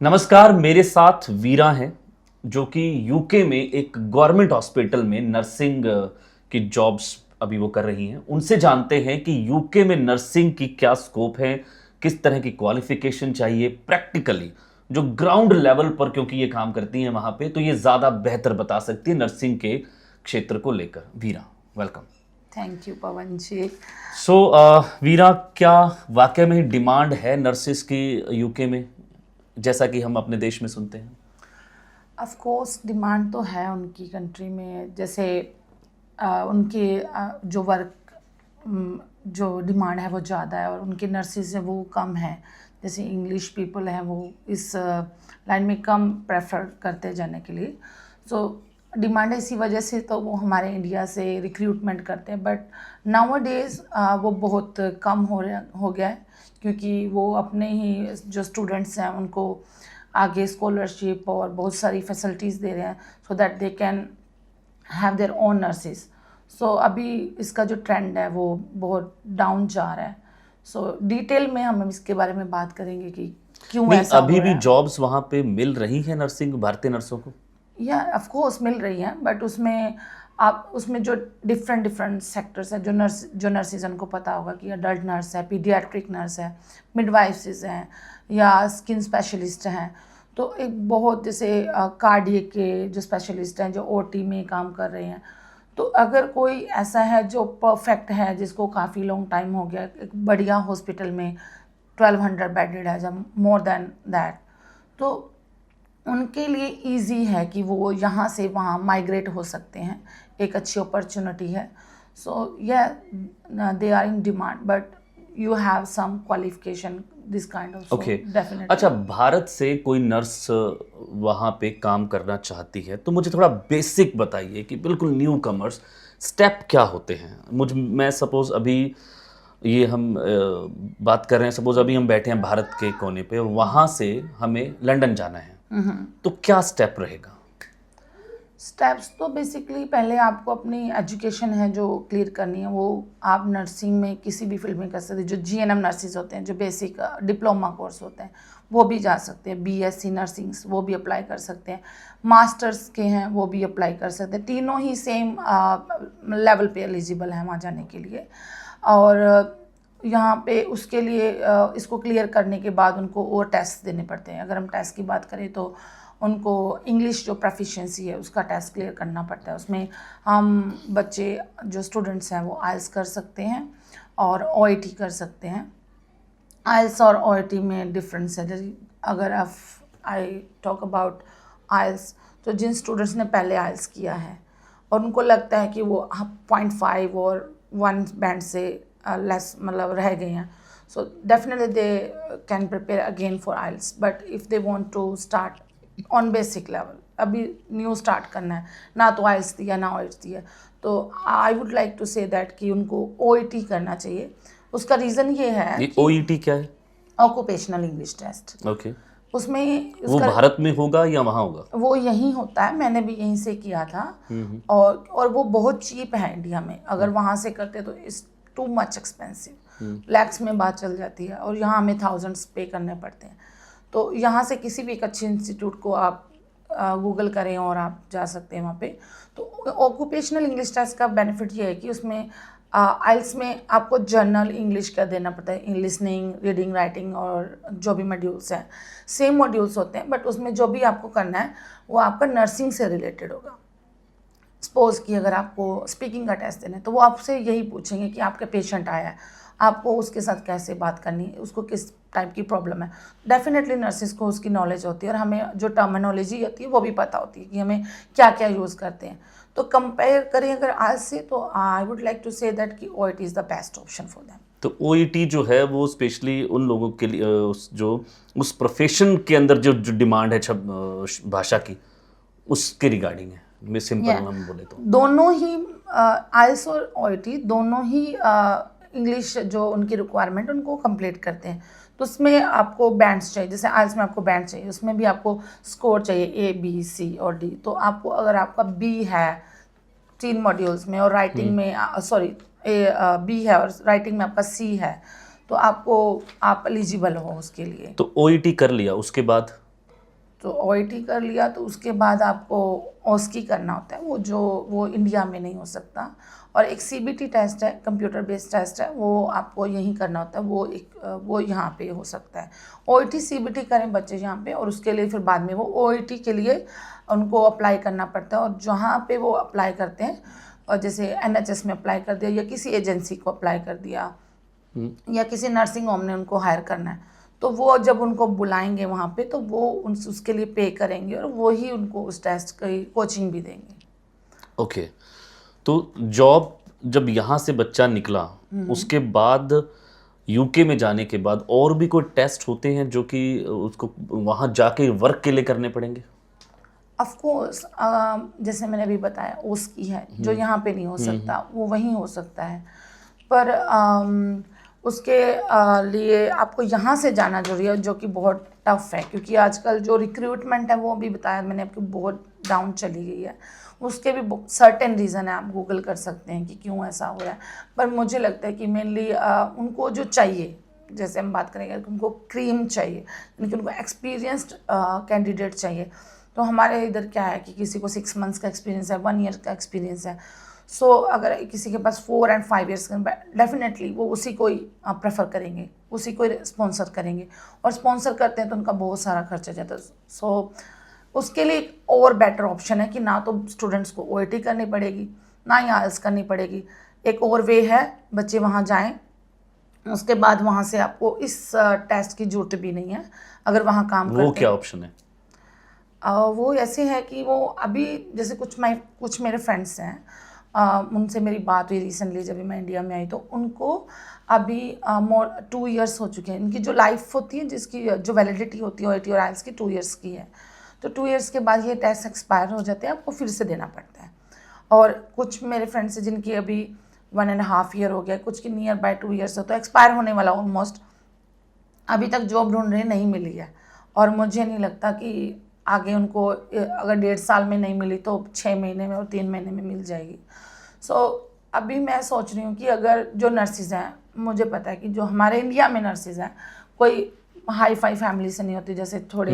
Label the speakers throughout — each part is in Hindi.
Speaker 1: नमस्कार, मेरे साथ वीरा हैं जो कि यूके में एक गवर्नमेंट हॉस्पिटल में नर्सिंग की जॉब्स अभी वो कर रही हैं। उनसे जानते हैं कि यूके में नर्सिंग की क्या स्कोप है, किस तरह की क्वालिफिकेशन चाहिए प्रैक्टिकली, जो ग्राउंड लेवल पर क्योंकि ये काम करती हैं वहाँ पे, तो ये ज़्यादा बेहतर बता सकती है नर्सिंग के क्षेत्र को लेकर। वीरा, वेलकम।
Speaker 2: थैंक यू पवन जी।
Speaker 1: सो वीरा, क्या वाकई में डिमांड है नर्सिस की यूके में, जैसा कि हम अपने देश में सुनते हैं?
Speaker 2: ऑफ कोर्स डिमांड तो है उनकी कंट्री में, जैसे उनके जो वर्क जो डिमांड है वो ज़्यादा है और उनके नर्सिस है वो कम है। जैसे इंग्लिश पीपल हैं वो इस लाइन में कम प्रेफर करते जाने के लिए। सो डिमांड है, इसी वजह से तो वो हमारे इंडिया से रिक्रूटमेंट करते हैं। बट नाउ डेज वो बहुत कम हो गया है, क्योंकि वो अपने ही जो स्टूडेंट्स हैं उनको आगे स्कॉलरशिप और बहुत सारी फैसिलिटीज़ दे रहे हैं so that they can have their own nurses. So अभी इसका जो ट्रेंड है वो बहुत डाउन जा रहा है। सो डिटेल में हम इसके बारे में बात करेंगे कि क्यों
Speaker 1: नहीं,
Speaker 2: ऐसा
Speaker 1: अभी
Speaker 2: हो
Speaker 1: भी
Speaker 2: रहा है।
Speaker 1: जॉब्स वहाँ पे मिल रही हैं नर्सिंग भारतीय नर्सों को?
Speaker 2: या ऑफ कोर्स मिल रही हैं, बट उसमें आप उसमें जो डिफरेंट डिफरेंट सेक्टर्स है, जो नर्सिस उनको पता होगा कि अडल्ट नर्स है, पीडियाट्रिक नर्स है, मिडवाइफ्स हैं या स्किन स्पेशलिस्ट हैं। तो एक बहुत जैसे कार्डियक के जो स्पेशलिस्ट हैं जो ओटी में काम कर रहे हैं। तो अगर कोई ऐसा है जो परफेक्ट है, जिसको काफ़ी लॉन्ग टाइम हो गया एक बढ़िया हॉस्पिटल में 1200 बेडेड है, जब मोर देन दैट, तो उनके लिए इजी है कि वो यहाँ से वहाँ माइग्रेट हो सकते हैं। एक अच्छी अपॉर्चुनिटी है। So yeah they are in demand, but you have some qualification this kind of. So
Speaker 1: okay.
Speaker 2: Definitely.
Speaker 1: अच्छा, भारत से कोई नर्स वहाँ पे काम करना चाहती है तो मुझे थोड़ा बेसिक बताइए कि बिल्कुल न्यू कमर्स स्टेप क्या होते हैं। मैं सपोज अभी ये हम बात कर रहे हैं, सपोज अभी हम बैठे हैं भारत के कोने पे और वहाँ से हमें लंदन जाना है, तो क्या स्टेप रहेगा?
Speaker 2: स्टेप्स तो बेसिकली पहले आपको अपनी एजुकेशन है जो क्लियर करनी है। वो आप नर्सिंग में किसी भी फील्ड में कर सकते हैं। जो जीएनएम नर्सिस होते हैं, जो बेसिक डिप्लोमा कोर्स होते हैं, वो भी जा सकते हैं। बीएससी नर्सिंग वो भी अप्लाई कर सकते हैं। मास्टर्स के हैं वो भी अप्लाई कर सकते हैं। तीनों ही सेम लेवल पे एलिजिबल हैं वहाँ जाने के लिए। और यहाँ पे उसके लिए इसको क्लियर करने के बाद उनको और टेस्ट देने पड़ते हैं। अगर हम टेस्ट की बात करें तो उनको इंग्लिश जो प्रोफिशिएंसी है उसका टेस्ट क्लियर करना पड़ता है। उसमें हम बच्चे जो स्टूडेंट्स हैं वो आइल्स कर सकते हैं और ओईटी कर सकते हैं। आइल्स और ओईटी में डिफरेंस है। जैसे अगर आप आई टॉक अबाउट आइल्स, तो जिन स्टूडेंट्स ने पहले आइल्स किया है और उनको लगता है कि वो 0.5 और 1 बैंड से लेस मतलब रह गए हैं, so definitely they can prepare again for IELTS. But if they want to start on basic level, अभी न्यू स्टार्ट करना है, ना तो आइल्स दिया ना ओईटी दिया, तो I would like to say that कि उनको ओईटी करना चाहिए। उसका रीज़न ये है
Speaker 1: ये
Speaker 2: कि
Speaker 1: ओईटी क्या है?
Speaker 2: Occupational English test.
Speaker 1: ओके।
Speaker 2: उसमें
Speaker 1: वो
Speaker 2: उसका
Speaker 1: भारत में होगा या वहाँ होगा?
Speaker 2: वो यहीं होता है, मैंने भी यहीं से किया था। और वो बहुत चीप है इंडिया में। अगर वहाँ से करते तो it's too much expensive, lakhs में बात चल जाती है और यहाँ हमें थाउजेंड्स पे करने पड़ते हैं। तो यहाँ से किसी भी एक अच्छे इंस्टीट्यूट को आप गूगल करें और आप जा सकते हैं वहाँ पे। तो ऑक्यूपेशनल इंग्लिश टेस्ट का बेनिफिट ये है कि उसमें आइल्स में आपको जर्नल इंग्लिश का देना पड़ता है, लिसनिंग, रीडिंग, राइटिंग और जो भी मॉड्यूल्स हैं सेम मॉड्यूल्स होते हैं, बट उसमें जो भी आपको करना है वो आपका नर्सिंग से रिलेटेड होगा। सपोज कि अगर आपको स्पीकिंग का टेस्ट देना है तो वो आपसे यही पूछेंगे कि आपका पेशेंट आया है, आपको उसके साथ कैसे बात करनी है, उसको किस टाइप की प्रॉब्लम है। डेफिनेटली नर्सिस को उसकी नॉलेज होती है और हमें जो टर्मिनोलॉजी होती है वो भी पता होती है कि हमें क्या क्या यूज़ करते हैं। तो कंपेयर करें अगर आज से, तो I would like to say that कि OET is the best option for them.
Speaker 1: तो ओईटी जो है वो स्पेशली उन लोगों के लिए उस प्रोफेशन के अंदर जो डिमांड है भाषा की, उसके रिगार्डिंग है। मैं सिंपल हम बोले तो
Speaker 2: दोनों ही आइल्स और ओईटी दोनों ही इंग्लिश जो उनकी रिक्वायरमेंट उनको कंप्लीट करते हैं। तो उसमें आपको बैंड्स चाहिए, जैसे आइल्स में आपको बैंड चाहिए, उसमें भी आपको स्कोर चाहिए ए बी सी और डी। तो आपको अगर आपका बी है 3 मॉड्यूल्स में और राइटिंग में सॉरी बी है और राइटिंग में आपका सी है, तो आप एलिजिबल हो उसके लिए।
Speaker 1: ओईटी कर लिया, उसके बाद
Speaker 2: तो OIT कर लिया तो उसके बाद आपको OSCE करना होता है, वो इंडिया में नहीं हो सकता। और एक CBT टेस्ट है, कंप्यूटर बेस्ड टेस्ट है, वो आपको यहीं करना होता है, वो यहाँ पे हो सकता है। OIT CBT करें बच्चे यहाँ पे, और उसके लिए फिर बाद में वो OIT के लिए उनको अप्लाई करना पड़ता है। और जहाँ पे वो अप्लाई करते हैं, और जैसे NHS में अप्लाई कर दिया या किसी एजेंसी को अप्लाई कर दिया या किसी नर्सिंग होम ने उनको हायर करना है, तो वो जब उनको बुलाएंगे वहाँ पे तो वो उसके लिए पे करेंगे और वो ही उनको उस टेस्ट की कोचिंग भी देंगे।
Speaker 1: ओके, तो जॉब जब यहाँ से बच्चा निकला उसके बाद यूके में जाने के बाद और भी कोई टेस्ट होते हैं जो कि उसको वहाँ जाके वर्क के लिए करने पड़ेंगे?
Speaker 2: ऑफ कोर्स, जैसे मैंने अभी बताया OSCE है जो यहाँ पे नहीं हो सकता, वो वहीं हो सकता है। पर उसके लिए आपको यहाँ से जाना जरूरी है, जो कि बहुत टफ है, क्योंकि आजकल जो रिक्रूटमेंट है वो भी बताया मैंने आपको बहुत डाउन चली गई है। उसके भी सर्टेन रीज़न है, आप गूगल कर सकते हैं कि क्यों ऐसा हो रहा है। पर मुझे लगता है कि मेनली उनको जो चाहिए, जैसे हम बात करेंगे उनको क्रीम चाहिए, यानी कि उनको एक्सपीरियंस्ड कैंडिडेट चाहिए। तो हमारे इधर क्या है कि किसी को 6 मंथ्स का एक्सपीरियंस है, 1 ईयर का एक्सपीरियंस है। सो अगर किसी के पास 4 और 5 ईयर्स का, डेफिनेटली वो उसी को ही प्रेफर करेंगे, उसी को ही स्पॉन्सर करेंगे। और स्पॉन्सर करते हैं तो उनका बहुत सारा खर्चा जाता है। सो उसके लिए एक और बेटर ऑप्शन है कि ना तो स्टूडेंट्स को OIT करनी पड़ेगी, ना ही IELTS करनी पड़ेगी। एक और वे है, बच्चे वहाँ जाएं, उसके बाद वहाँ से आपको इस टेस्ट की जरूरत भी नहीं है अगर वहाँ काम करते हैं।
Speaker 1: वो क्या ऑप्शन है?
Speaker 2: वो ऐसे है कि वो अभी जैसे कुछ मेरे फ्रेंड्स हैं, उनसे मेरी बात हुई रिसेंटली जब मैं इंडिया में आई, तो उनको अभी 2 इयर्स हो चुके हैं। इनकी जो लाइफ होती है, जिसकी जो वैलिडिटी होती है OIT और IELTS की 2 इयर्स की है, तो 2 इयर्स के बाद ये टेस्ट एक्सपायर हो जाते हैं, आपको फिर से देना पड़ता है। और कुछ मेरे फ्रेंड्स हैं जिनकी अभी 1.5 ईयर हो गया, कुछ की नियर बाय 2 इयर्स हो, तो एक्सपायर होने वाला ऑलमोस्ट, अभी तक जॉब ढूंढ रहे नहीं मिली है। और मुझे नहीं लगता कि आगे उनको अगर 1.5 साल में नहीं मिली तो 6 महीने में और 3 महीने में मिल जाएगी। सो अभी मैं सोच रही हूँ कि अगर जो नर्सिज़ हैं, मुझे पता है कि जो हमारे इंडिया में नर्सिज़ हैं, कोई हाई फाई फैमिली से नहीं होती, जैसे थोड़े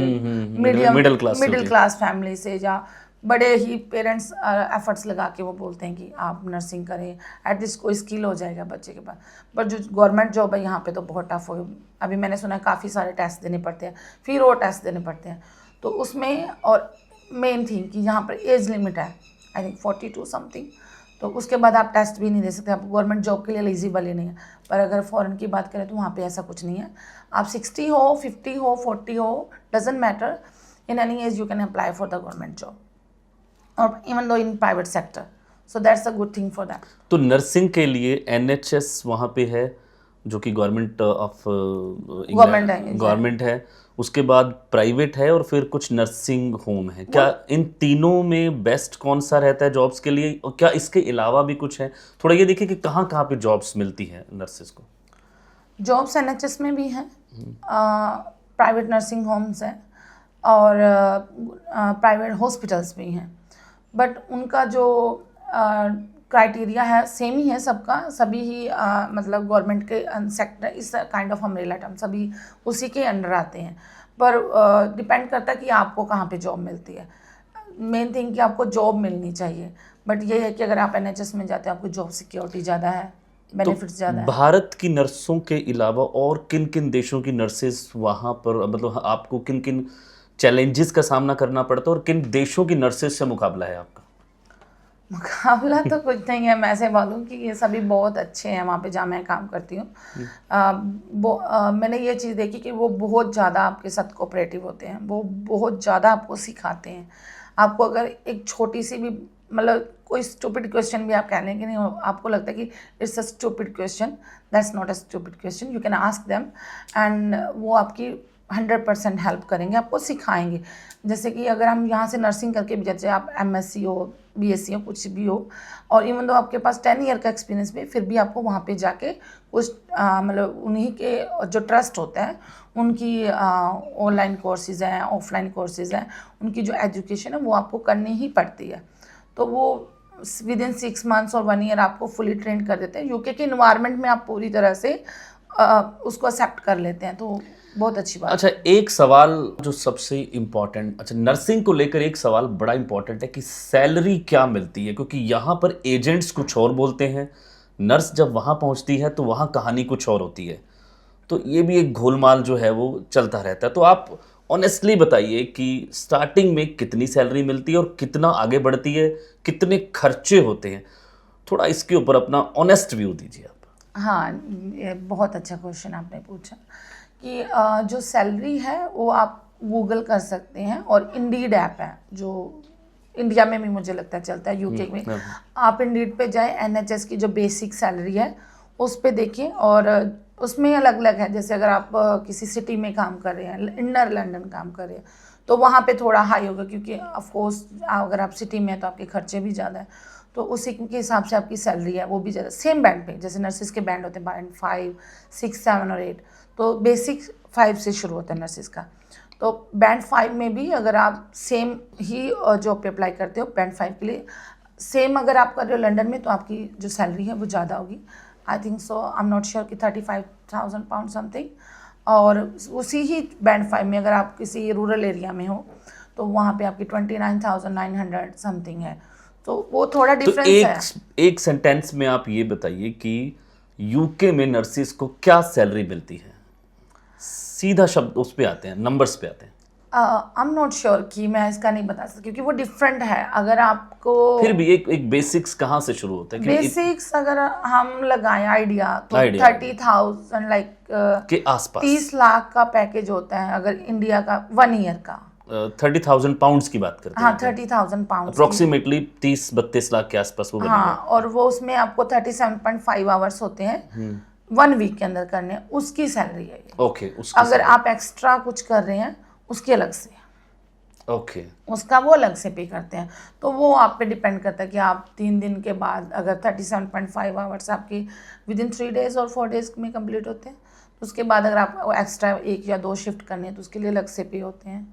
Speaker 2: मिडिल क्लास फैमिली से, या बड़े ही पेरेंट्स एफर्ट्स लगा के वो बोलते हैं कि आप नर्सिंग करें, एटलीस्ट कोई स्किल हो जाएगा बच्चे के पास। पर जो गवर्नमेंट जॉब है यहाँ पे तो बहुत टफ हो, अभी मैंने सुना है काफ़ी सारे टेस्ट देने पड़ते हैं, फिर और टेस्ट देने पड़ते हैं। तो उसमें और मेन थिंग कि यहाँ पर एज लिमिट है, आई थिंक 42 समथिंग, तो उसके बाद आप टेस्ट भी नहीं दे सकते, आप गवर्नमेंट जॉब के लिए एलिजिबल ही नहीं है। पर अगर फॉरेन की बात करें तो वहाँ पे ऐसा कुछ नहीं है, आप 60 हो, 50 हो, 40 हो, doesn't matter, in any age you can apply for the government job, और even though in private sector, so that's a good thing for that.
Speaker 1: तो नर्सिंग के लिए NHS वहाँ पे है, जो कि गवर्नमेंट ऑफ गवर्नमेंट है, उसके बाद प्राइवेट है, और फिर कुछ नर्सिंग होम है। क्या इन तीनों में बेस्ट कौन सा रहता है जॉब्स के लिए, और क्या इसके अलावा भी कुछ है? थोड़ा ये देखिए कि कहाँ कहाँ पे जॉब्स मिलती हैं नर्सेज को।
Speaker 2: जॉब्स NHS में भी हैं, प्राइवेट नर्सिंग होम्स हैं, और प्राइवेट हॉस्पिटल्स भी हैं। बट उनका जो क्राइटेरिया है सेम ही है सबका, सभी ही मतलब गवर्नमेंट के सेक्टर, इस काइंड ऑफ अम्ब्रेला टर्म सभी उसी के अंडर आते हैं। पर डिपेंड करता है कि आपको कहाँ पे जॉब मिलती है। मेन थिंग कि आपको जॉब मिलनी चाहिए, बट ये है कि अगर आप NHS में जाते हैं आपको जॉब सिक्योरिटी ज़्यादा है, बेनिफिट्स ज़्यादा है।
Speaker 1: भारत की नर्सों के अलावा और किन किन देशों की नर्सेज वहाँ पर, मतलब आपको किन किन चैलेंजेस का सामना करना पड़ता है, और किन देशों की नर्सेज से मुकाबला है आपका?
Speaker 2: मुकाबला तो कुछ नहीं है, मैं ऐसे बोलूँ कि ये सभी बहुत अच्छे हैं वहाँ पे जहाँ मैं काम करती हूँ। मैंने ये चीज़ देखी कि वो बहुत ज़्यादा आपके साथ कोऑपरेटिव होते हैं, वो बहुत ज़्यादा आपको सिखाते हैं। आपको अगर एक छोटी सी भी, मतलब कोई स्टूपिड क्वेश्चन भी आप कह लें कि नहीं, आपको लगता है कि it's a stupid question, that's not a stupid question, you can ask them, and वो आपकी 100% हेल्प करेंगे, आपको सिखाएंगे। जैसे कि अगर हम यहाँ से नर्सिंग करके भी, जैसे आप MSc हो, BSc हो, कुछ भी हो, और इवन दो आपके पास 10 ईयर का एक्सपीरियंस भी, फिर भी आपको वहाँ पे जाके कुछ मतलब उन्हीं के जो ट्रस्ट होता है उनकी ऑनलाइन कोर्सेज़ हैं, ऑफलाइन कोर्सेज़ हैं, उनकी जो एजुकेशन है वो आपको करनी ही पड़ती है। तो वो विदिन 6 मंथ्स और 1 ईयर आपको फुली ट्रेन कर देते हैं। UK के इन्वायरमेंट में आप पूरी तरह से उसको एक्सेप्ट कर लेते हैं, तो बहुत अच्छी बात।
Speaker 1: अच्छा, एक सवाल जो सबसे इम्पोर्टेंट, अच्छा नर्सिंग को लेकर एक सवाल बड़ा इम्पोर्टेंट है कि सैलरी क्या मिलती है, क्योंकि यहाँ पर एजेंट्स कुछ और बोलते हैं, नर्स जब वहाँ पहुँचती है तो वहाँ कहानी कुछ और होती है, तो ये भी एक घोलमाल जो है वो चलता रहता है। तो आप ऑनेस्टली बताइए कि स्टार्टिंग में कितनी सैलरी मिलती है और कितना आगे बढ़ती है, कितने खर्चे होते हैं, थोड़ा इसके ऊपर अपना ऑनेस्ट व्यू दीजिए आप।
Speaker 2: हाँ, ये बहुत अच्छा क्वेश्चन आपने पूछा कि जो सैलरी है वो आप गूगल कर सकते हैं, और इंडीड ऐप है जो इंडिया में भी मुझे लगता है चलता है, यूके में। आप इंडीड पे जाए, एनएचएस की जो बेसिक सैलरी है उस पे देखिए, और उसमें अलग अलग है। जैसे अगर आप किसी सिटी में काम कर रहे हैं, इनर लंदन काम कर रहे हैं, तो वहाँ पे थोड़ा हाई होगा, क्योंकि ऑफ कोर्स अगर आप सिटी में हैं तो आपके खर्चे भी ज़्यादा हैं, तो उसी के हिसाब से आपकी सैलरी है वो भी ज़्यादा। सेम बैंड पे, जैसे नर्सिस के बैंड होते हैं बैंड 5, 6, 7 और 8, तो बेसिक 5 से शुरू होता है नर्सिस का। तो बैंड 5 में भी अगर आप सेम ही जॉब पे अप्लाई करते हो बैंड 5 के लिए, सेम अगर आप कर रहे हो लंदन में, तो आपकी जो सैलरी है वो ज़्यादा होगी। I think so, I am not sure कि 35,000 पाउंड समथिंग। और उसी ही बैंड 5 में अगर आप किसी रूरल एरिया में हो तो वहाँ पे आपकी 29,900 समथिंग है, तो वो थोड़ा
Speaker 1: तो
Speaker 2: डिफरेंस है।
Speaker 1: एक सेंटेंस में आप ये बताइए कि यूके में नर्सिस को क्या सैलरी मिलती है, सीधा शब्द उस पे आते हैं, नंबर्स पे आते हैं।
Speaker 2: आई एम नॉट श्योर कि मैं इसका नहीं बता सकती, क्योंकि वो डिफरेंट है। अगर आपको
Speaker 1: फिर भी एक बेसिक्स कहाँ से शुरू होता है,
Speaker 2: बेसिक्स अगर हम लगाएं आइडिया, तो
Speaker 1: Idea.
Speaker 2: 30,000 लाइक
Speaker 1: के आसपास
Speaker 2: 30 लाख का पैकेज होता है अगर इंडिया का 1 ईयर का।
Speaker 1: 30,000 पाउंड्स की बात करते हैं।
Speaker 2: हाँ, 30,000 पाउंड
Speaker 1: अप्रोक्सीमेटली 30-32 लाख के आसपास वो बनेगा।
Speaker 2: हाँ, और वो उसमें आपको 37.5 आवर्स होते हैं 1 वीक के अंदर करने, उसकी सैलरी है ये।
Speaker 1: ओके, उसकी
Speaker 2: अगर आप एक्स्ट्रा कुछ कर रहे हैं उसकी अलग से,
Speaker 1: ओके,
Speaker 2: उसका वो अलग से पे करते हैं। तो वो आप पे डिपेंड करता है कि आप 3 दिन के बाद अगर 37.5 आवर्स आपकी विदिन 3 डेज और 4 डेज में कंप्लीट होते हैं, तो उसके बाद अगर आप एक्स्ट्रा 1 या 2 शिफ्ट करने हैं तो उसके लिए अलग से पे होते हैं।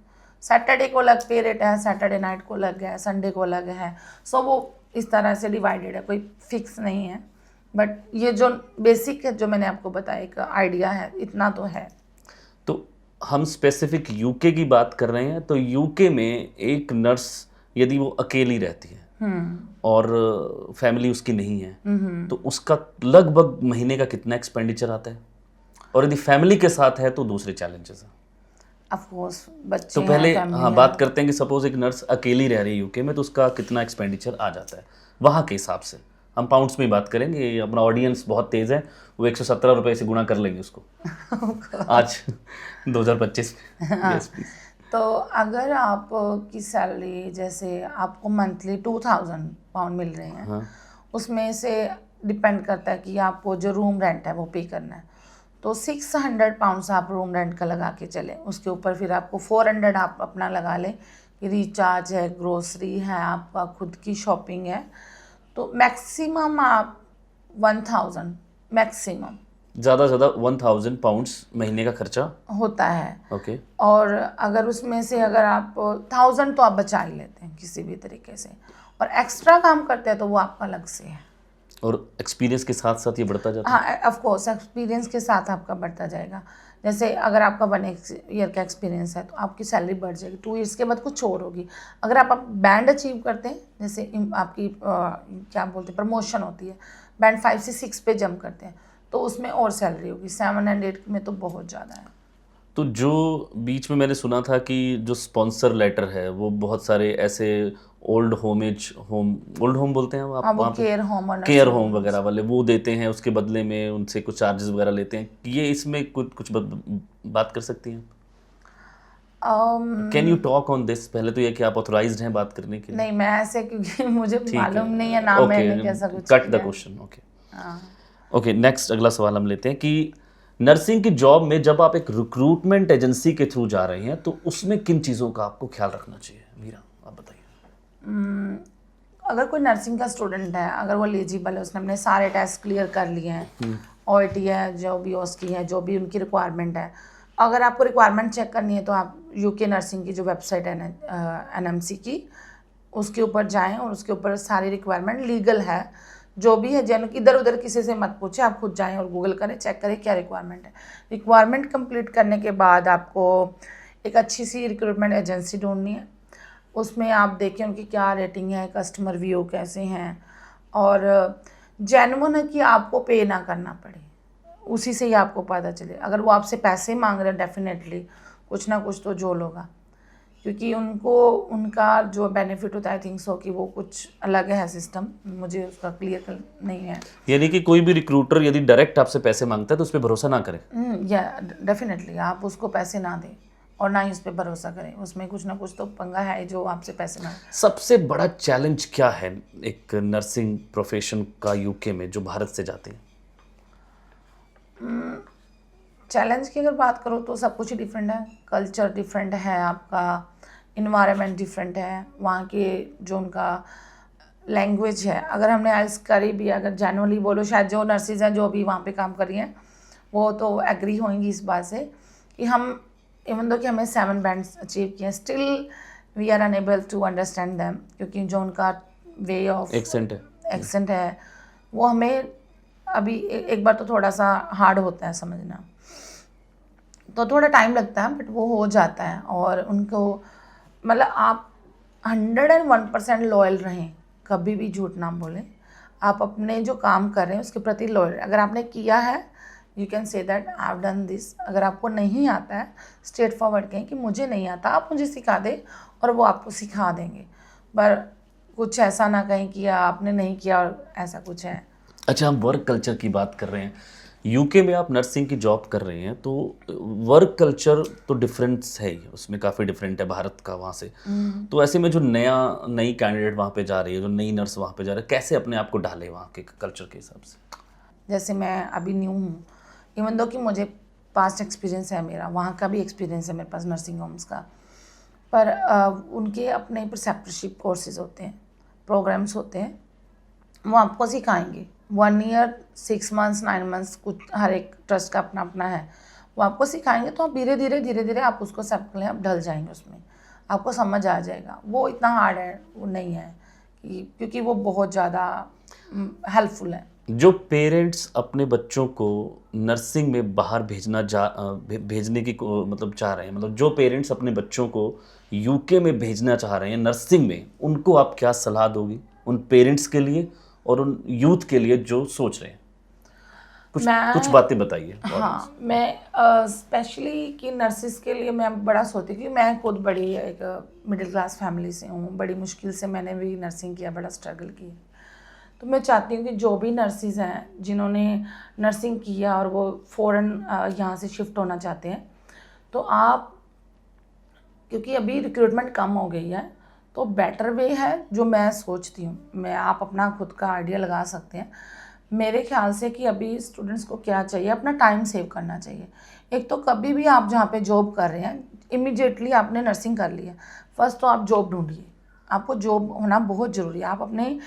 Speaker 2: सैटरडे को अलग पे रेट है, सैटरडे नाइट को अलग है, संडे को अलग है। सो वो इस तरह से डिवाइडेड है, कोई फिक्स नहीं है। बट ये जो बेसिक है जो मैंने आपको बताया, एक आइडिया है, इतना तो है।
Speaker 1: तो हम स्पेसिफिक यूके की बात कर रहे हैं, तो यूके में एक नर्स यदि वो अकेली रहती है और फैमिली उसकी नहीं है, तो उसका लगभग महीने का कितना एक्सपेंडिचर आता है, और यदि फैमिली के साथ है तो दूसरे चैलेंजेस हैं।
Speaker 2: ऑफ कोर्स बच्चे
Speaker 1: तो
Speaker 2: हैं,
Speaker 1: पहले
Speaker 2: family
Speaker 1: हाँ
Speaker 2: है।
Speaker 1: बात करते हैं कि सपोज एक नर्स अकेली रह रही है यूके में, तो उसका कितना एक्सपेंडिचर आ जाता है वहाँ के हिसाब से। हम पाउंड्स में ही बात करेंगे, अपना ऑडियंस बहुत तेज़ है, वो 117 रुपये से गुणा कर लेंगे उसको आज 2025 में। Yes please.
Speaker 2: तो अगर आप की सैलरी, जैसे आपको मंथली 2,000 पाउंड मिल रहे हैं, उसमें से डिपेंड करता है कि आपको जो रूम रेंट है वो पे करना है, तो 600 पाउंड्स आप रूम रेंट का लगा के चलें। उसके ऊपर फिर आपको 400 आप अपना लगा लें कि रिचार्ज है, ग्रोसरी है, आपका खुद की शॉपिंग है, तो मैक्सिमम आप 1,000 मैक्सिमम
Speaker 1: ज़्यादा से ज़्यादा 1000 पाउंड्स महीने का खर्चा
Speaker 2: होता है।
Speaker 1: ओके।
Speaker 2: और अगर उसमें से अगर आप 1000 तो आप बचा ही लेते हैं किसी भी तरीके से, और एक्स्ट्रा काम करते हैं तो वो आपका अलग से है।
Speaker 1: और एक्सपीरियंस के साथ साथ ये बढ़ता जाता है।
Speaker 2: हाँ, ऑफ कोर्स एक्सपीरियंस के साथ आपका बढ़ता जाएगा। जैसे अगर आपका 1 ईयर का एक्सपीरियंस है तो आपकी सैलरी बढ़ जाएगी, 2 ईयर्स के बाद कुछ और होगी। अगर आप बैंड अचीव करते हैं, जैसे आपकी क्या बोलते हैं, प्रमोशन होती है, बैंड 5 से 6 पे जंप करते हैं, तो उसमें और सैलरी होगी। 7 एंड 8 में तो बहुत ज़्यादा है।
Speaker 1: तो जो बीच में मैंने सुना था कि जो स्पॉन्सर लेटर है वो बहुत सारे ऐसे ओल्ड होम बोलते हैं वो आप,
Speaker 2: हाँ, वो
Speaker 1: वहाँ पे
Speaker 2: केयर होम और
Speaker 1: केयर होम वगैरह वाले वो देते हैं, उसके बदले में उनसे कुछ चार्जेस वगैरह लेते हैं, ये इसमें कुछ बात कर सकती हैं? Can you talk on this? पहले तो ये कि आप ऑथराइज्ड हैं बात करने के लिए।
Speaker 2: नहीं, मैं ऐसे क्योंकि मुझे
Speaker 1: ठीक
Speaker 2: मालूम नहीं है ना, मैंने कैसा कुछ
Speaker 1: कट द
Speaker 2: किया।
Speaker 1: क्वेश्चन। ओके
Speaker 2: हाँ।
Speaker 1: ओके, नेक्स्ट अगला सवाल हम लेते हैं कि नर्सिंग की जॉब में जब आप एक रिक्रूटमेंट एजेंसी के थ्रू जा रहे हैं तो उसमें किन चीज़ों का आपको ख्याल रखना चाहिए? मीरा, आप बताइए।
Speaker 2: अगर कोई नर्सिंग का स्टूडेंट है, अगर वो एलिजिबल है, उसने अपने सारे टेस्ट क्लियर कर लिए हैं, OIT है, जो भी OSCE है, जो भी उनकी रिक्वायरमेंट है, अगर आपको रिक्वायरमेंट चेक करनी है तो आप यूके नर्सिंग की जो वेबसाइट है NMC की, उसके ऊपर जाएं और उसके ऊपर सारी रिक्वायरमेंट लीगल है जो भी है जन इधर उधर किसी से मत पूछे, आप खुद जाएं और गूगल करें, चेक करें क्या रिक्वायरमेंट है। रिक्वायरमेंट कंप्लीट करने के बाद आपको एक अच्छी सी रिक्रूटमेंट एजेंसी ढूंढनी है। उसमें आप देखें उनकी क्या रेटिंग है, कस्टमर व्यू कैसे हैं, और जेन्युइन है कि आपको पे ना करना पड़े, उसी से ही आपको पता चले। अगर वो आपसे पैसे मांग रहे हैं, डेफिनेटली कुछ ना कुछ तो झोल होगा, क्योंकि उनको उनका जो बेनिफिट होता है, आई थिंक सो कि वो कुछ अलग है सिस्टम, मुझे उसका क्लियर नहीं है।
Speaker 1: यानी कि कोई भी रिक्रूटर यदि डायरेक्ट आपसे पैसे मांगता है तो उस पर भरोसा ना करें।
Speaker 2: या डेफिनेटली आप उसको पैसे ना दें और ना ही उस पर भरोसा करें, उसमें कुछ ना कुछ तो पंगा है जो आपसे पैसे मांगे।
Speaker 1: सबसे बड़ा चैलेंज क्या है एक नर्सिंग प्रोफेशन का यूके में जो भारत से जाते हैं?
Speaker 2: चैलेंज की अगर बात करो तो सब कुछ ही डिफरेंट है, कल्चर डिफरेंट है, आपका इन्वायरमेंट डिफरेंट है, वहाँ के जो उनका लैंग्वेज है। अगर हमने आइल्स करी भी, अगर जनरली बोलो, शायद जो नर्सिस हैं जो भी वहाँ पे काम कर रही हैं वो तो एग्री होंगी इस बात से कि हम इवन दो कि हमें 7 बैंड्स अचीव किए, still we are unable to understand them, क्योंकि जो उनका वे ऑफ एक्सेंट है वो हमें अभी एक बार तो थोड़ा सा हार्ड होता है समझना, तो थोड़ा टाइम लगता है, बट वो हो जाता है। और उनको मतलब आप 101% लॉयल रहें, कभी भी झूठ ना बोलें, आप अपने जो काम कर रहे हैं उसके प्रति लॉयल। अगर आपने किया है, you can say that I have done this. अगर आपको नहीं आता है, स्ट्रेट फॉरवर्ड कहें कि मुझे नहीं आता, आप मुझे सिखा दें, और वो आपको सिखा देंगे। पर कुछ ऐसा ना कहें कि आपने नहीं किया और ऐसा कुछ है।
Speaker 1: अच्छा, हम वर्क कल्चर की बात कर रहे हैं। यूके में आप नर्सिंग की जॉब कर रहे हैं, तो वर्क कल्चर तो डिफरेंस है ही, उसमें काफ़ी डिफरेंट है भारत का वहाँ से। तो ऐसे में जो नई कैंडिडेट वहाँ पे जा रही है, जो नई नर्स वहाँ पे जा रही है, कैसे अपने आप को ढाले वहाँ के कल्चर के हिसाब से?
Speaker 2: जैसे मैं अभी न्यू हूँ, इवन दो कि मुझे पास्ट एक्सपीरियंस है, मेरा वहाँ का भी एक्सपीरियंस है मेरे पास नर्सिंग होम्स का, पर उनके अपने प्रिसेप्टरशिप कोर्सेज होते हैं, प्रोग्राम्स होते हैं, वो आपको सिखाएंगे। 1 ईयर, 6 मंथ्स, 9 मंथ्स, कुछ हर एक ट्रस्ट का अपना अपना है, वो आपको सिखाएंगे। तो आप धीरे धीरे आप उसको एक्सेप्ट कर लें, आप ढल जाएंगे उसमें, आपको समझ आ जाएगा। वो इतना हार्ड है वो नहीं है क्योंकि वो बहुत ज़्यादा हेल्पफुल है।
Speaker 1: जो पेरेंट्स अपने बच्चों को नर्सिंग में बाहर भेजने की मतलब चाह रहे हैं, मतलब जो पेरेंट्स अपने बच्चों को यूके में भेजना चाह रहे हैं नर्सिंग में, उनको आप क्या सलाह दोगी उन पेरेंट्स के लिए और उन यूथ के लिए जो सोच रहे हैं? कुछ बातें बताइए।
Speaker 2: हाँ, मैं स्पेशली कि नर्सिस के लिए मैं बड़ा सोचती हूँ, क्योंकि मैं खुद बड़ी एक मिडिल क्लास फैमिली से हूँ, बड़ी मुश्किल से मैंने भी नर्सिंग किया, बड़ा स्ट्रगल की। तो मैं चाहती हूँ कि जो भी नर्सिस हैं जिन्होंने नर्सिंग किया और वो फ़ौरन यहाँ से शिफ्ट होना चाहते हैं, तो आप, क्योंकि अभी रिक्रूटमेंट कम हो गई है, तो बेटर वे है जो मैं सोचती हूँ, मैं आप अपना खुद का आइडिया लगा सकते हैं मेरे ख्याल से, कि अभी स्टूडेंट्स को क्या चाहिए, अपना टाइम सेव करना चाहिए। एक तो कभी भी आप जहाँ पे जॉब कर रहे हैं, इमीडिएटली आपने नर्सिंग कर लिया, फर्स्ट तो आप जॉब ढूंढिए, आपको जॉब होना बहुत ज़रूरी है। आप अपने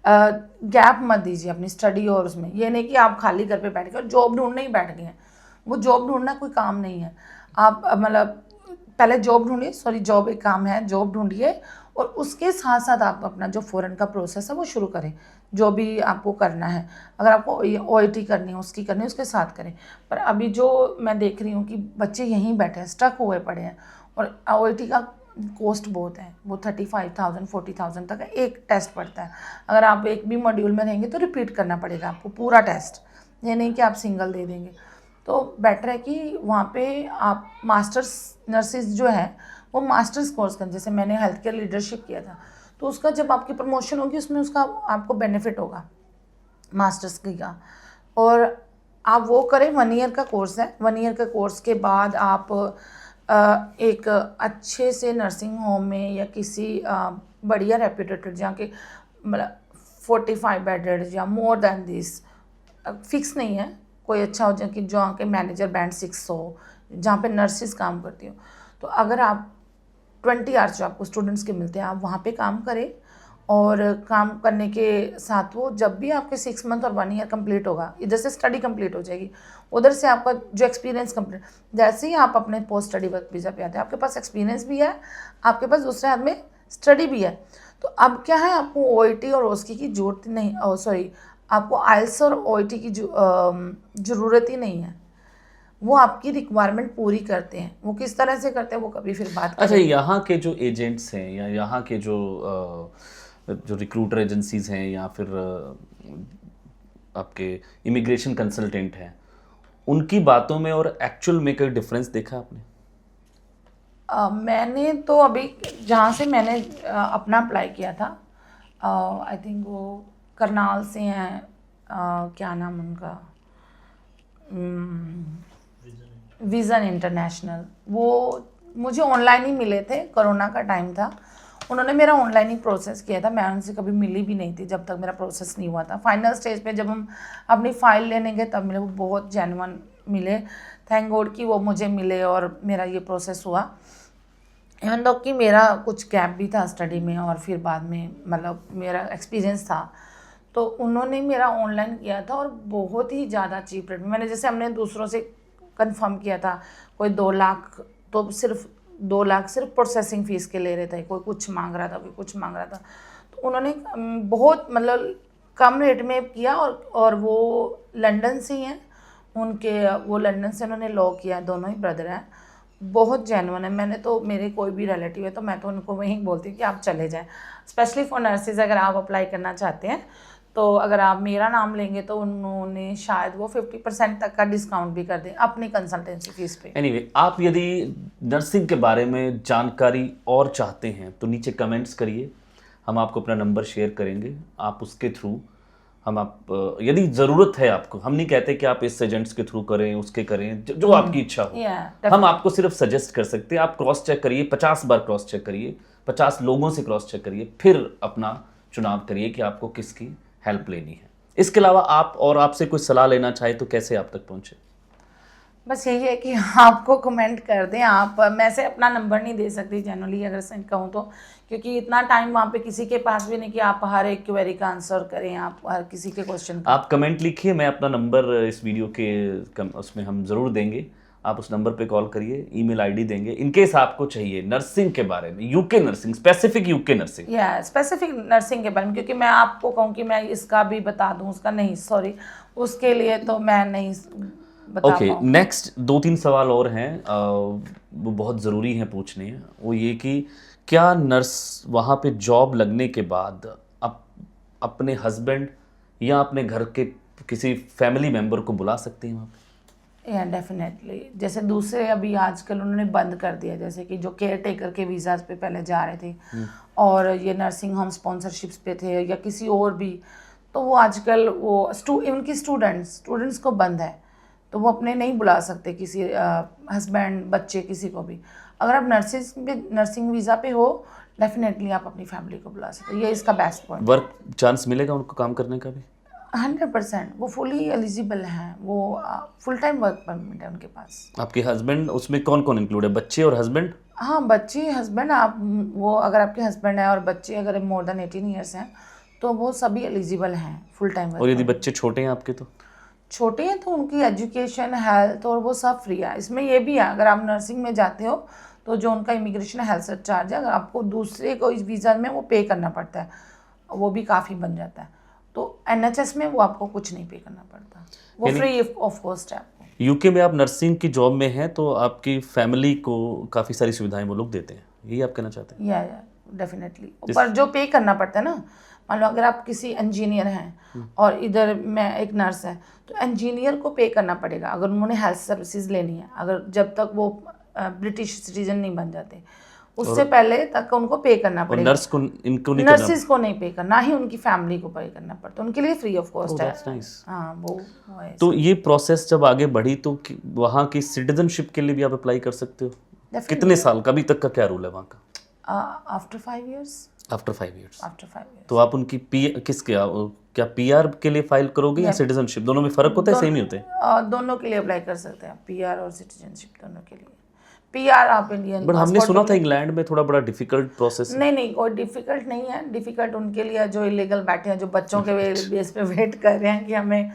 Speaker 2: गैप मत दीजिए अपनी स्टडी और उसमें, ये नहीं कि आप खाली घर पे बैठ कर जॉब ढूंढने ही बैठ गए हैं, वो जॉब ढूंढना कोई काम नहीं है। आप मतलब पहले जॉब ढूंढिए, जॉब एक काम है, जॉब ढूंढिए, और उसके साथ साथ आप अपना जो फ़ॉरेन का प्रोसेस है वो शुरू करें, जो भी आपको करना है। अगर आपको OIT करनी है, उसकी करनी है, उसके साथ करें। पर अभी जो मैं देख रही हूँ कि बच्चे यहीं बैठे हैं, स्टक हुए पड़े हैं, और OIT का कॉस्ट बहुत है, वो 35,000 40,000 तक एक टेस्ट पड़ता है। अगर आप एक भी मॉड्यूल में रहेंगे तो रिपीट करना पड़ेगा आपको पूरा टेस्ट, ये नहीं कि आप सिंगल दे देंगे। तो बेटर है कि वहाँ पे आप मास्टर्स नर्सिस जो है वो मास्टर्स कोर्स करें। जैसे मैंने हेल्थ केयर लीडरशिप किया था, तो उसका जब आपकी प्रमोशन होगी उसमें उसका आपको बेनिफिट होगा मास्टर्स की का, और आप वो करें। 1 ईयर का कोर्स है, 1 ईयर के कोर्स के बाद आप एक अच्छे से नर्सिंग होम में या किसी बढ़िया रेप्यूटेड जहाँ के मतलब 45 बेडेड या मोर देन दिस, फिक्स नहीं है, कोई अच्छा हो जाए कि जहाँ के मैनेजर बैंड 6 हो, जहाँ पे नर्सिस काम करती हो। तो अगर आप 20 आवर्स जो आपको स्टूडेंट्स के मिलते हैं, आप वहाँ पे काम करें, और काम करने के साथ वो जब भी आपके 6 मंथ और 1 ईयर कंप्लीट होगा, इधर से स्टडी कंप्लीट हो जाएगी, उधर से आपका जो एक्सपीरियंस कंप्लीट, जैसे ही आप अपने पोस्ट स्टडी वर्क वीज़ा पे आते हैं, आपके पास एक्सपीरियंस भी है, आपके पास दूसरे हाथ में स्टडी भी है। तो अब क्या है, आपको OIT और OSCE की जरूरत नहीं, आपको आइल्स और ओईटी की ज़रूरत ही नहीं है। वो आपकी रिक्वायरमेंट पूरी करते हैं। वो किस तरह से करते हैं वो कभी फिर बात
Speaker 1: अच्छा,
Speaker 2: करेंगे।
Speaker 1: यहाँ के जो एजेंट्स हैं या यहाँ के जो रिक्रूटर एजेंसीज हैं या फिर आपके इमिग्रेशन कंसल्टेंट हैं, उनकी बातों में और एक्चुअल में कोई डिफरेंस देखा आपने?
Speaker 2: मैंने तो अभी जहाँ से मैंने अपना अप्लाई किया था, आई थिंक वो करनाल से हैं, क्या नाम उनका, विज़न इंटरनेशनल। वो मुझे ऑनलाइन ही मिले थे, कोरोना का टाइम था। उन्होंने मेरा ऑनलाइन ही प्रोसेस किया था, मैं उनसे कभी मिली भी नहीं थी जब तक मेरा प्रोसेस नहीं हुआ था। फाइनल स्टेज पे जब हम अपनी फ़ाइल लेने गए तब मिले, वो बहुत जेन्युइन मिले। थैंक गॉड कि वो मुझे मिले और मेरा ये प्रोसेस हुआ। इवन दो कि मेरा कुछ गैप भी था स्टडी में और फिर बाद में मतलब मेरा एक्सपीरियंस था, तो उन्होंने मेरा ऑनलाइन किया था और बहुत ही ज़्यादा चीप रेट में। मैंने जैसे हमने दूसरों से कंफर्म किया था, कोई 2 लाख, तो सिर्फ 2 लाख सिर्फ प्रोसेसिंग फ़ीस के ले रहे थे, कोई कुछ मांग रहा था, कोई कुछ मांग रहा था। तो उन्होंने बहुत मतलब कम रेट में किया और वो लंदन से ही हैं, वो लंदन से उन्होंने लॉ किया, दोनों ही ब्रदर हैं, बहुत जेन्युइन है। मैंने तो, मेरे कोई भी रिलेटिव है तो मैं तो उनको वहीं बोलती हूँ कि आप चले जाएं। स्पेशली फॉर नर्सेज अगर आप अप्लाई करना चाहते हैं तो अगर आप मेरा नाम लेंगे तो उन्होंने शायद वो 50% तक का डिस्काउंट भी कर दें अपनी कंसल्टेंसी फीस पे।
Speaker 1: एनीवे, आप यदि नर्सिंग के बारे में जानकारी और चाहते हैं तो नीचे कमेंट्स करिए, हम आपको अपना नंबर शेयर करेंगे। आप उसके थ्रू यदि ज़रूरत है आपको, हम नहीं कहते कि आप इस एजेंट्स के थ्रू करें, उसके करें, जो आपकी इच्छा हो। हम आपको सिर्फ सजेस्ट कर सकते हैं। आप क्रॉस चेक करिए, 50 बार क्रॉस चेक करिए, 50 लोगों से क्रॉस चेक करिए, फिर अपना चुनाव करिए कि आपको किसकी हेल्प लेनी है। इसके अलावा आप और आपसे कोई सलाह लेना चाहे तो कैसे आप तक पहुँचे?
Speaker 2: बस यही है कि आपको कमेंट कर दें। आप, मैं से अपना नंबर नहीं दे सकती जनरली अगर से कहूँ तो, क्योंकि इतना टाइम वहाँ पे किसी के पास भी नहीं कि आप हर एक क्वेरी का आंसर करें, आप हर किसी के क्वेश्चन का।
Speaker 1: आप कमेंट लिखिए, मैं अपना नंबर इस वीडियो के उसमें हम ज़रूर देंगे। आप उस नंबर पे कॉल करिए, ईमेल आईडी देंगे। इनकेस आपको चाहिए नर्सिंग के बारे में, UK nursing, specific UK nursing,
Speaker 2: या स्पेसिफिक नर्सिंग के बारे में, क्योंकि मैं आपको कहूँ कि मैं इसका भी बता दूँ उसका नहीं, सॉरी, उसके लिए तो मैं नहीं बता
Speaker 1: ओके।
Speaker 2: पाऊँ।
Speaker 1: नेक्स्ट 2-3 सवाल और हैं, वो बहुत ज़रूरी हैं पूछने। वो ये कि क्या नर्स वहाँ पे जॉब लगने के बाद अपने हस्बैंड या अपने घर के किसी फैमिली मेम्बर को बुला सकते हैं वहाँ पे?
Speaker 2: या डेफिनेटली, जैसे दूसरे अभी आजकल उन्होंने बंद कर दिया, जैसे कि जो केयर टेकर के वीज़ाज पे पहले जा रहे थे और ये नर्सिंग होम स्पॉन्सरशिप्स पे थे या किसी और भी, तो वो आजकल वो उनकी स्टूडेंट्स को बंद है, तो वो अपने नहीं बुला सकते किसी हस्बैंड, बच्चे, किसी को भी। अगर आप नर्सिंग वीज़ा पे हो, डेफिनेटली आप अपनी फैमिली को बुला सकते हो। ये इसका बेस्ट पॉइंट।
Speaker 1: वर्क चांस मिलेगा उनको काम करने का भी?
Speaker 2: 100% वो फुली एलिजिबल हैं, वो फुल टाइम वर्क परमिट है उनके पास।
Speaker 1: आपके हस्बैंड, उसमें कौन कौन इंक्लूड है, बच्चे और हस्बैंड?
Speaker 2: हाँ, बच्चे, हस्बैंड, आप वो अगर आपके हस्बैंड है और बच्चे अगर मोर देन 18 ईयर्स हैं तो वो सभी एलिजिबल हैं फुल टाइम वर्क।
Speaker 1: और यदि बच्चे छोटे हैं आपके तो?
Speaker 2: छोटे हैं तो उनकी एजुकेशन, हेल्थ और वो सब फ्री है। इसमें ये भी है, अगर आप नर्सिंग में जाते हो तो जो उनका इमिग्रेशन हेल्थ चार्ज है, अगर आपको दूसरे को इस वीज़ा में वो पे करना पड़ता है, वो भी काफ़ी बन जाता है। तो NHS में वो आपको कुछ नहीं पे करना पड़ता, वो फ्री ऑफ कॉस्ट है आपको।
Speaker 1: यूके में आप नर्सिंग की जॉब में हैं तो आपकी फैमिली को काफ़ी सारी सुविधाएं वो लोग देते हैं, यही आप कहना चाहते हैं?
Speaker 2: या डेफिनेटली, पर जो पे करना पड़ता है ना, मान लो अगर आप किसी इंजीनियर हैं और इधर मैं एक नर्स है, तो इंजीनियर को पे करना पड़ेगा अगर उन्होंने हेल्थ सर्विसेज लेनी है, अगर जब तक वो ब्रिटिश सिटीजन नहीं बन जाते, उससे पहले तक उनको पे करना
Speaker 1: और
Speaker 2: पड़ेगा।
Speaker 1: नर्स को इनको नहीं
Speaker 2: नर्सिस को नहीं पे करना, ही उनकी फैमिली को पे करना पड़ता है, उनके लिए फ्री ऑफ कॉस्ट है।
Speaker 1: नाइस।
Speaker 2: हाँ, वो है।
Speaker 1: तो ये प्रोसेस जब आगे बढ़ी तो वहाँ की सिटीजनशिप के लिए भी आप अप्लाई कर सकते हो? कितने साल का, अभी तक का क्या रूल है वहाँ का?
Speaker 2: After 5 years.
Speaker 1: After 5 years.
Speaker 2: After 5 years.
Speaker 1: तो आप उनकी क्या PR के लिए फाइल करोगे या सिटीजनशिप? दोनों में फर्क होता है, सेम ही होते हैं?
Speaker 2: दोनों के लिए अप्लाई कर सकते हैं, PR और सिटीजनशिप दोनों के लिए। PR आप इंडियन,
Speaker 1: बट हमने सुना था इंग्लैंड में थोड़ा बड़ा डिफिकल्ट प्रोसेस है।
Speaker 2: नहीं, कोई डिफिकल्ट नहीं है। डिफिकल्ट उनके लिए जो इलीगल बैठे हैं, जो बच्चों के बेस पे वेट कर रहे हैं कि हमें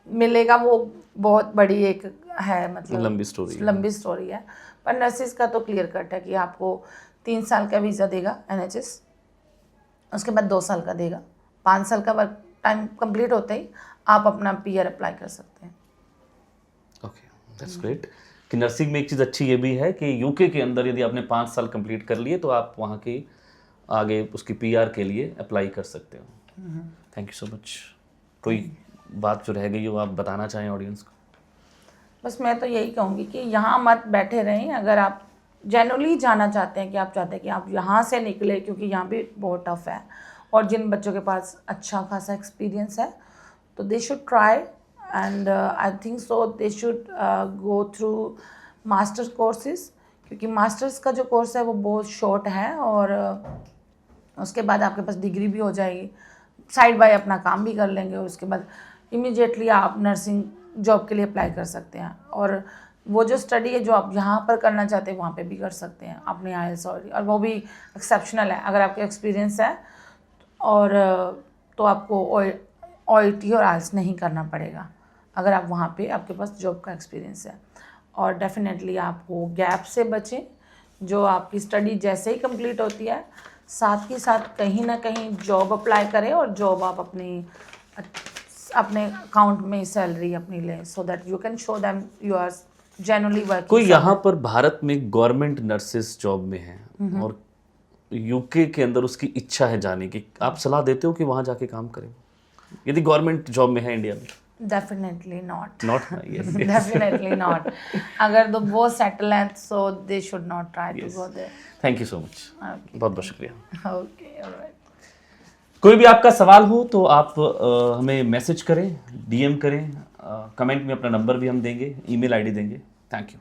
Speaker 2: मिलेगा, वो बहुत बड़ी एक है, मतलब लंबी स्टोरी है। पर नर्सिस का तो क्लियर कट है कि आपको 3 साल का वीज़ा देगा NHS, उसके बाद 2 साल का देगा, 5 साल का वर्क टाइम कंप्लीट होते ही आप अपना पीआर अप्लाई कर सकते हैं।
Speaker 1: Okay, that's great. कि नर्सिंग में एक चीज़ अच्छी ये भी है कि यूके के अंदर यदि आपने 5 साल कंप्लीट कर लिए तो आप वहाँ के आगे उसकी पीआर के लिए अप्लाई कर सकते हो। Thank you so much. कोई बात जो रह गई हो आप बताना चाहें ऑडियंस को?
Speaker 2: बस मैं तो यही कहूँगी कि यहाँ मत बैठे रहें। अगर आप जेन्युइनली जाना चाहते हैं कि आप चाहते हैं कि आप यहाँ से निकले, क्योंकि यहाँ भी बहुत टफ है, और जिन बच्चों के पास अच्छा खासा एक्सपीरियंस है तो they should try, and I think so they should go through masters courses, क्योंकि मास्टर्स का जो कोर्स है वो बहुत शॉर्ट है, और उसके बाद आपके पास डिग्री भी हो जाएगी, साइड बाय अपना काम भी कर लेंगे, और उसके बाद इमीडिएटली आप नर्सिंग जॉब के लिए अप्लाई कर सकते हैं। और वो जो स्टडी है जो आप यहाँ पर करना चाहते हैं वहाँ पे भी कर सकते हैं अपने IELTS, और वो भी एक्सेप्शनल है अगर आपका एक्सपीरियंस है, और तो आपको OET और IELTS नहीं करना पड़ेगा अगर आप वहाँ पे आपके पास जॉब का एक्सपीरियंस है। और डेफिनेटली आपको गैप से बचें, जो आपकी स्टडी जैसे ही कंप्लीट होती है साथ ही साथ कहीं ना कहीं जॉब अप्लाई करें, और जॉब आप अपने अकाउंट में सैलरी अपनी लें, so that you can show them you are genuinely working.
Speaker 1: कोई यहाँ पर भारत में गवर्नमेंट नर्सेस जॉब में है और यूके के अंदर उसकी इच्छा है जाने की, आप सलाह देते हो कि वहाँ जाके काम करें यदि गवर्नमेंट जॉब में है इंडिया में?
Speaker 2: Definitely not.
Speaker 1: Yes,
Speaker 2: definitely not. अगर तो वो सेटल हैं so they should not try to go there.
Speaker 1: Thank you so much, बहुत बहुत शुक्रिया।
Speaker 2: Okay, alright.
Speaker 1: कोई भी आपका सवाल हो तो आप हमें मैसेज करें, DM करें, कमेंट में अपना नंबर भी हम देंगे, email ID देंगे। Thank you.